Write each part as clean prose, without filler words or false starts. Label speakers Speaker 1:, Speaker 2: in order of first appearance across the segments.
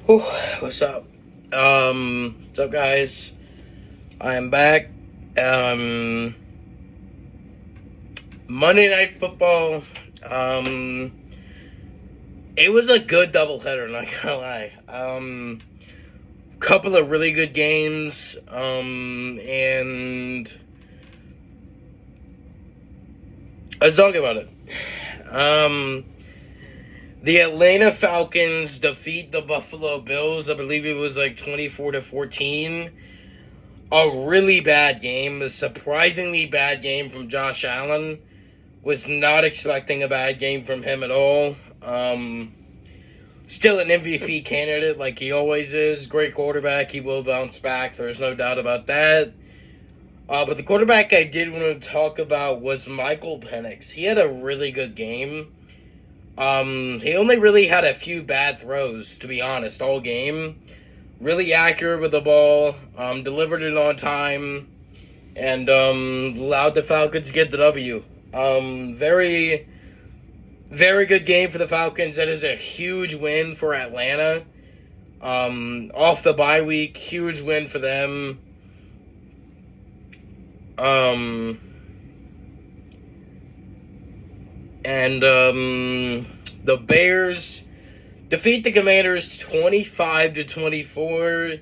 Speaker 1: Whew, what's up? What's up, guys? I am back. Um, Monday Night Football. Um, it was a good doubleheader, not gonna lie. Couple of really good games. And let's talk about it. The Atlanta Falcons defeat the Buffalo Bills. I believe it was like 24-14. A really bad game, a surprisingly bad game from Josh Allen. Was not expecting a bad game from him at all. Still an MVP candidate like he always is. Great quarterback. He will bounce back. There's no doubt about that. But the quarterback I did want to talk about was Michael Penix. He had a really good game. He only really had a few bad throws, to be honest, all game. Really accurate with the ball, delivered it on time, and allowed the Falcons to get the W. Very, very good game for the Falcons. That is a huge win for Atlanta. Off the bye week, huge win for them. The Bears defeat the Commanders 25-24.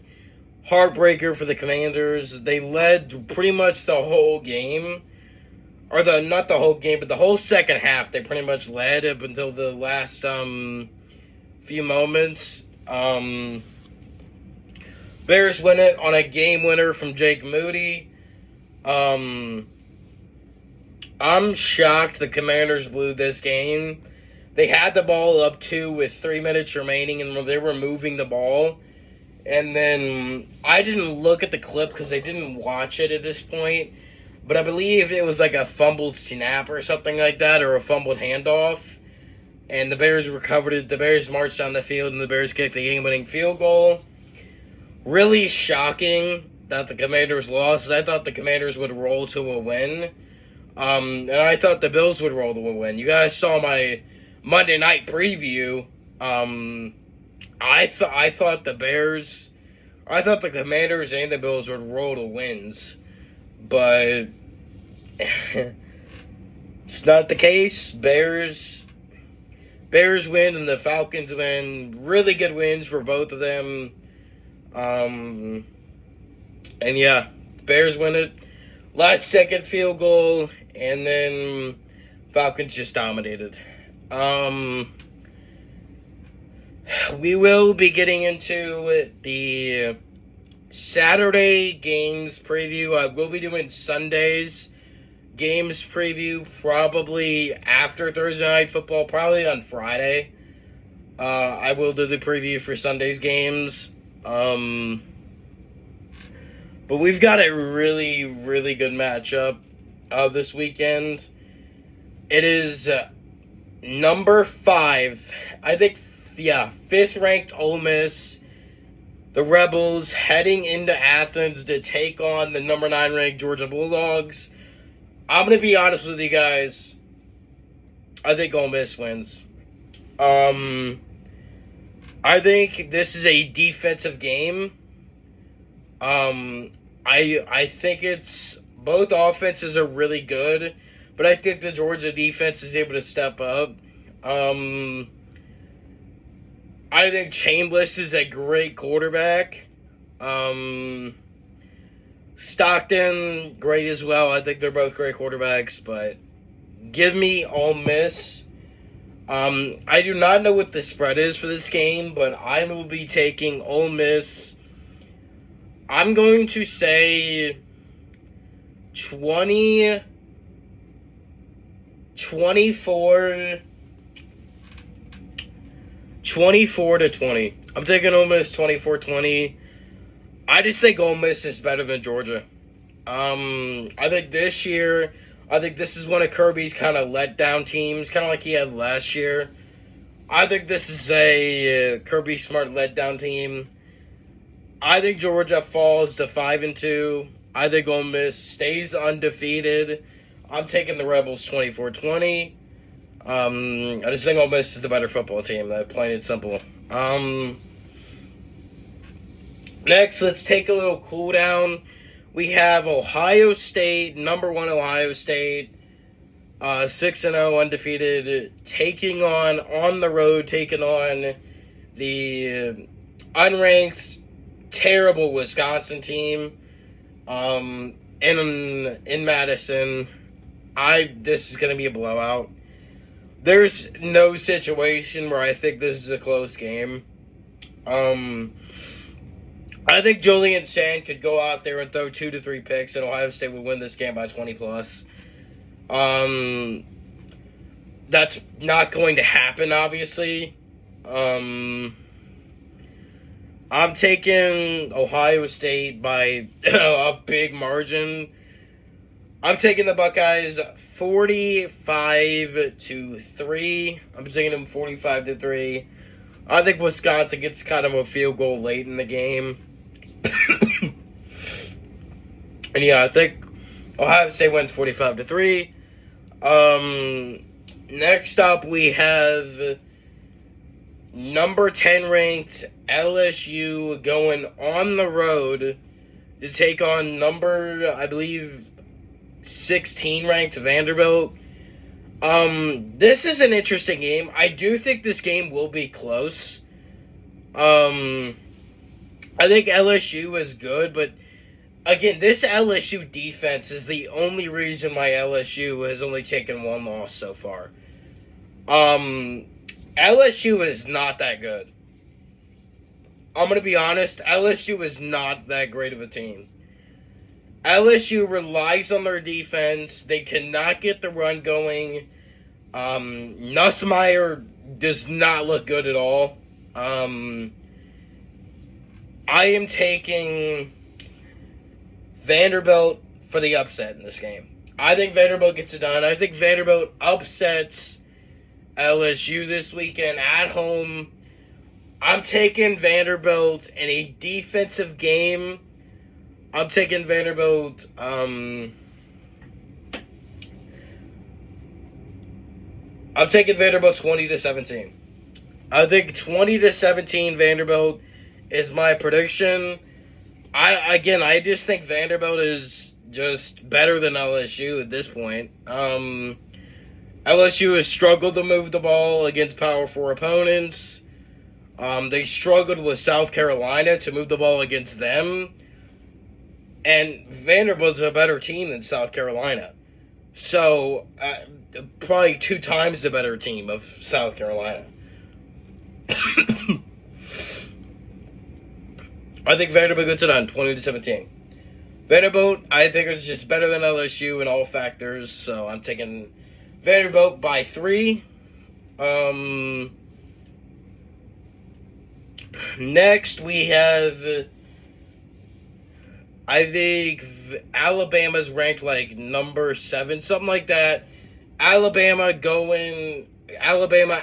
Speaker 1: Heartbreaker for the Commanders. They led pretty much the whole game. Not the whole game, but the whole second half. They pretty much led up until the last few moments. Bears win it on a game winner from Jake Moody. I'm shocked the Commanders blew this game. They had the ball up 2 with 3 minutes remaining, and they were moving the ball. And then I didn't look at the clip because I didn't watch it at this point. But I believe it was like a fumbled snap or something like that, or a fumbled handoff. And the Bears recovered it. The Bears marched down the field, and the Bears kicked the game-winning field goal. Really shocking that the Commanders lost. I thought the Commanders would roll to a win. And I thought the Bills would roll to a win. You guys saw my Monday night preview. I thought the Commanders and the Bills would roll to wins, but it's not the case. Bears win and the Falcons win. Really good wins for both of them. And yeah, Bears win it. Last second field goal, and then Falcons just dominated. We will be getting into the Saturday games preview. I will be doing Sunday's games preview probably after Thursday Night Football, probably on Friday. I will do the preview for Sunday's games. But we've got a really, really good matchup this weekend. It is number 5, I think, 5th ranked Ole Miss, the Rebels, heading into Athens to take on the number 9 ranked Georgia Bulldogs. I'm going to be honest with you guys. I think Ole Miss wins. I think this is a defensive game. I think it's both offenses are really good, but I think the Georgia defense is able to step up. I think Chambliss is a great quarterback. Stockton, great as well. I think they're both great quarterbacks, but give me Ole Miss. I do not know what the spread is for this game, but I will be taking Ole Miss. I'm going to say 24 to 20. I'm taking Ole Miss 24-20. I just think Ole Miss is better than Georgia. I think this year, this is one of Kirby's kind of letdown teams, kind of like he had last year. I think this is a Kirby Smart letdown team. I think Georgia falls to 5-2. I think Ole Miss stays undefeated. I'm taking the Rebels 24-20. I just think Ole Miss is the better football team. Plain and simple. Next, let's take a little cool down. We have Ohio State, number 1 Ohio State, 6-0 undefeated, taking on the road, taking on the unranked, terrible Wisconsin team in Madison. This is going to be a blowout. There's no situation where I think this is a close game. I think Julian Sand could go out there and throw 2 to 3 picks, and Ohio State would win this game by 20 plus. That's not going to happen, obviously. I'm taking Ohio State by a big margin. I'm taking the Buckeyes 45-3. I'm taking them 45-3. I think Wisconsin gets kind of a field goal late in the game. And yeah, I think Ohio State wins 45-3. Next up, we have number 10 ranked LSU going on the road to take on number, I believe, 16 ranked Vanderbilt. This is an interesting game. I do think this game will be close. I think LSU is good, but again, this LSU defense is the only reason why LSU has only taken 1 loss so far. LSU is not that good. I'm going to be honest, LSU is not that great of a team. LSU relies on their defense. They cannot get the run going. Nussmeier does not look good at all. I am taking Vanderbilt for the upset in this game. I think Vanderbilt gets it done. I think Vanderbilt upsets LSU this weekend at home. I'm taking Vanderbilt in a defensive game. I'm taking Vanderbilt. I'm taking Vanderbilt 20-17. I think 20-17 Vanderbilt is my prediction. I just think Vanderbilt is just better than LSU at this point. LSU has struggled to move the ball against Power 4 opponents. They struggled with South Carolina to move the ball against them. And Vanderbilt's a better team than South Carolina. So, probably 2 times the better team of South Carolina. I think Vanderbilt gets it done, 20-17. Vanderbilt, I think, is just better than LSU in all factors, so I'm taking Vanderbilt by 3. Next, we have, I think, Alabama's ranked like number 7, something like that. Alabama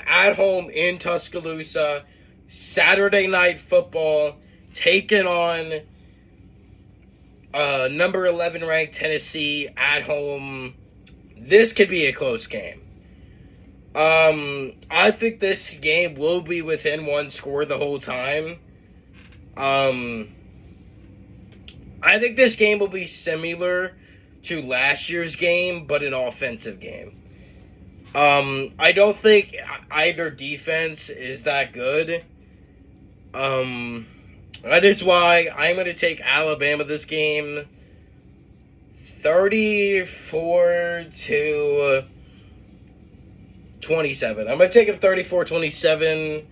Speaker 1: at home in Tuscaloosa, Saturday Night Football, taking on number 11 ranked Tennessee at home. This could be a close game. I think this game will be within 1 score the whole time. I think this game will be similar to last year's game, but an offensive game. I don't think either defense is that good. That is why I'm going to take Alabama this game 34-27. I'm going to take it 34-27.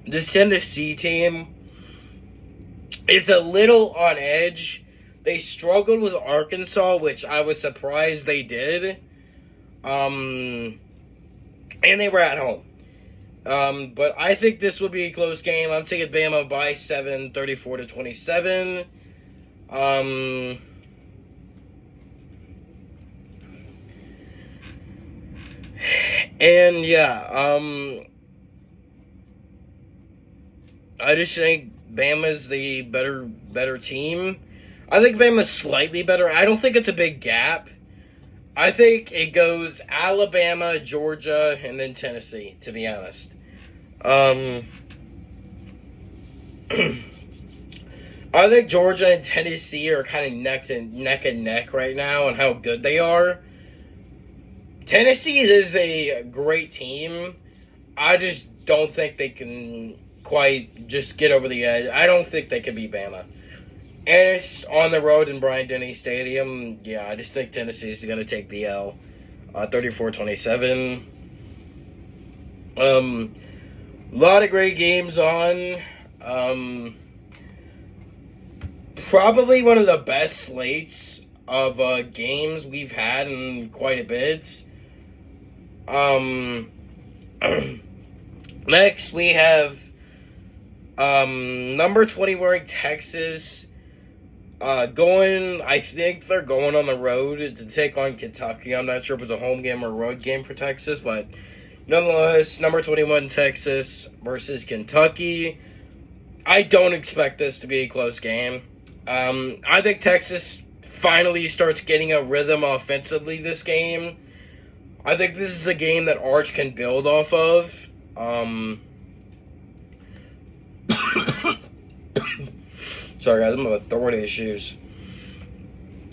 Speaker 1: This Tennessee team is a little on edge. They struggled with Arkansas, which I was surprised they did. And they were at home. But I think this will be a close game. I'm taking Bama by 7, 34-27. And yeah, I just think Bama's the better team. I think Bama's slightly better. I don't think it's a big gap. I think it goes Alabama, Georgia, and then Tennessee, to be honest. I think Georgia and Tennessee are kind of neck and neck right now on how good they are. Tennessee is a great team. I just don't think they can quite just get over the edge. I don't think they can beat Bama. And it's on the road in Bryant-Denny Stadium. Yeah, I just think Tennessee is going to take the L. 34-27. A lot of great games on. Probably one of the best slates of games we've had in quite a bit. Next, we have number 20 ranked Texas I think they're going on the road to take on Kentucky. I'm not sure if it's a home game or a road game for Texas, but nonetheless, number 21 Texas versus Kentucky. I don't expect this to be a close game. I think Texas finally starts getting a rhythm offensively this game. I think this is a game that Arch can build off of. Sorry, guys, I'm having throat issues.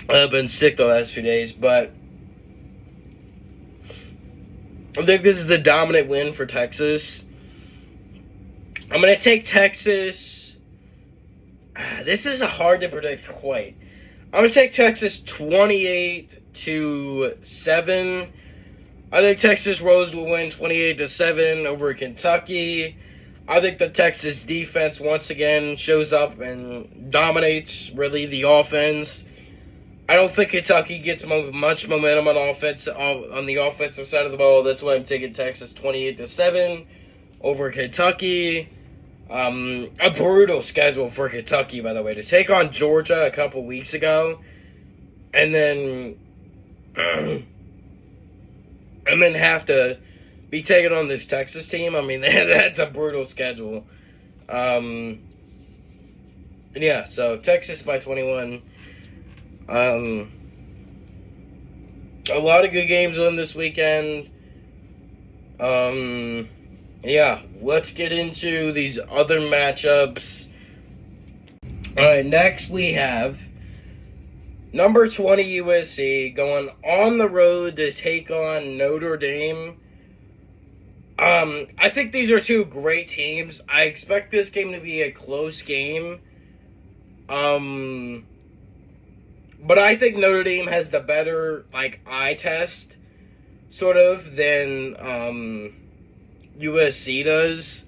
Speaker 1: I've been sick the last few days, but I think this is the dominant win for Texas. I'm going to take Texas. This is hard to predict quite. I'm going to take Texas 28-7. I think Texas Rose will win 28-7 over Kentucky. I think the Texas defense once again shows up and dominates really the offense. I don't think Kentucky gets much momentum on the offensive side of the ball. That's why I'm taking Texas 28-7 over Kentucky. A brutal schedule for Kentucky, by the way, to take on Georgia a couple weeks ago, and then have to be taking on this Texas team. I mean, that's a brutal schedule. Yeah, so Texas by 21. A lot of good games on this weekend. Yeah, let's get into these other matchups. Alright, next we have number 20 USC going on the road to take on Notre Dame. I think these are two great teams. I expect this game to be a close game. But I think Notre Dame has the better, eye test, sort of, than, USC does.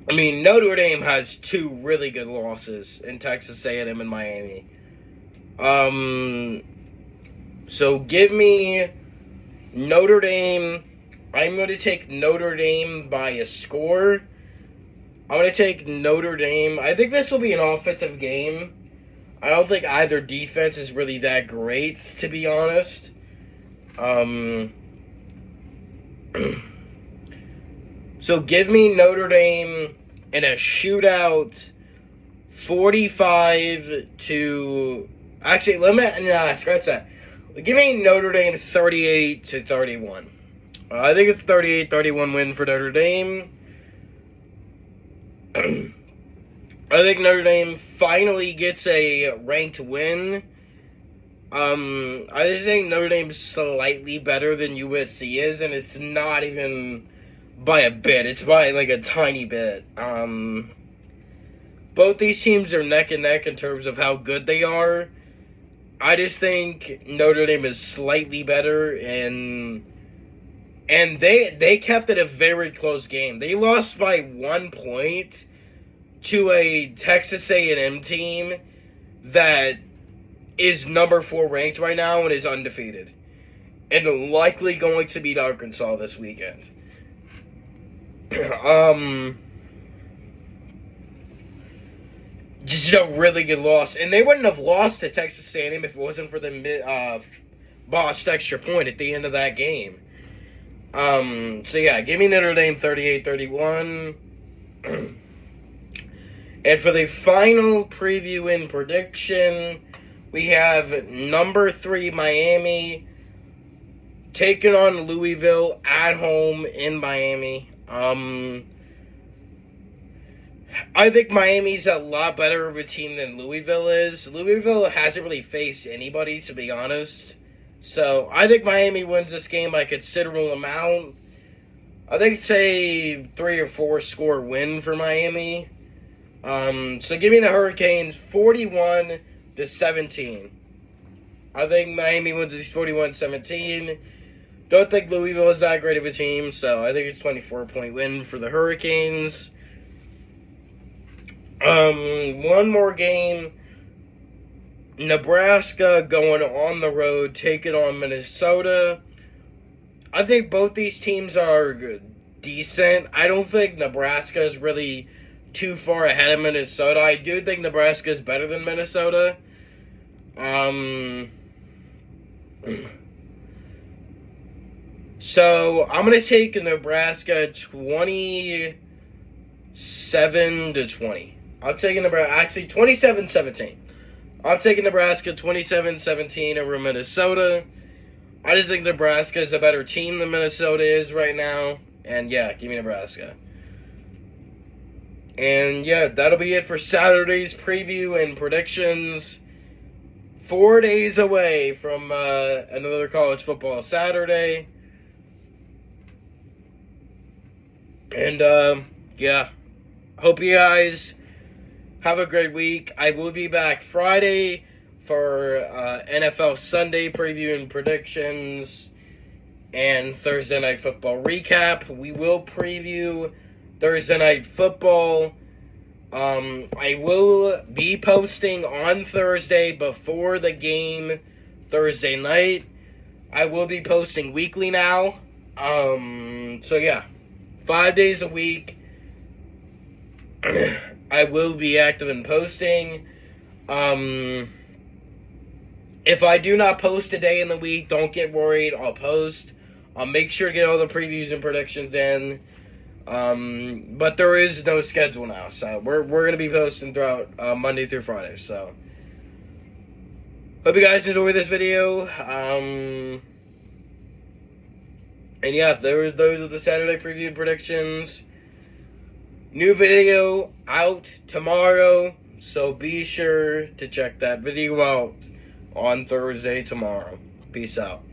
Speaker 1: I mean, Notre Dame has two really good losses in Texas A&M and Miami. So give me Notre Dame. I'm going to take Notre Dame by a score. I'm going to take Notre Dame. I think this will be an offensive game. I don't think either defense is really that great, to be honest. So give me Notre Dame in a shootout, 45 to... Actually, scratch that. Give me Notre Dame 38-31. I think it's 38-31 win for Notre Dame. I think Notre Dame finally gets a ranked win. I just think Notre Dame's slightly better than USC is, and it's not even by a bit. It's by a tiny bit. Both these teams are neck and neck in terms of how good they are. I just think Notre Dame is slightly better, and they kept it a very close game. They lost by 1 point to a Texas A&M team that is number 4 ranked right now and is undefeated, and likely going to beat Arkansas this weekend. Just a really good loss, and they wouldn't have lost to Texas A&M if it wasn't for the botched extra point at the end of that game. So yeah, give me Notre Dame 38-31. And for the final preview and prediction, we have number 3 Miami taking on Louisville at home in Miami. I think Miami's a lot better of a team than Louisville is. Louisville hasn't really faced anybody, to be honest. So I think Miami wins this game by a considerable amount. I think it's a 3 or 4 score win for Miami. So give me the Hurricanes 41-17. I think Miami wins this 41-17. Don't think Louisville is that great of a team, so I think it's a 24-point win for the Hurricanes. One more game. Nebraska going on the road, taking on Minnesota. I think both these teams are decent. I don't think Nebraska is really too far ahead of Minnesota. I do think Nebraska is better than Minnesota. So I'm going to take Nebraska 27-20. I'm taking Nebraska, actually 27-17. I'm taking Nebraska 27-17 over Minnesota. I just think Nebraska is a better team than Minnesota is right now. And yeah, give me Nebraska. And yeah, that'll be it for Saturday's preview and predictions. 4 days away from another college football Saturday. And yeah, hope you guys have a great week. I will be back Friday for NFL Sunday preview and predictions and Thursday Night Football recap. We will preview Thursday Night Football. I will be posting on Thursday before the game Thursday night. I will be posting weekly now. So yeah, 5 days a week. I will be active in posting. If I do not post a day in the week, don't get worried. I'll post. I'll make sure to get all the previews and predictions in. But there is no schedule now, so we're going to be posting throughout Monday through Friday. So hope you guys enjoy this video. And yeah, those are the Saturday preview and predictions. New video out tomorrow, so be sure to check that video out on Thursday tomorrow. Peace out.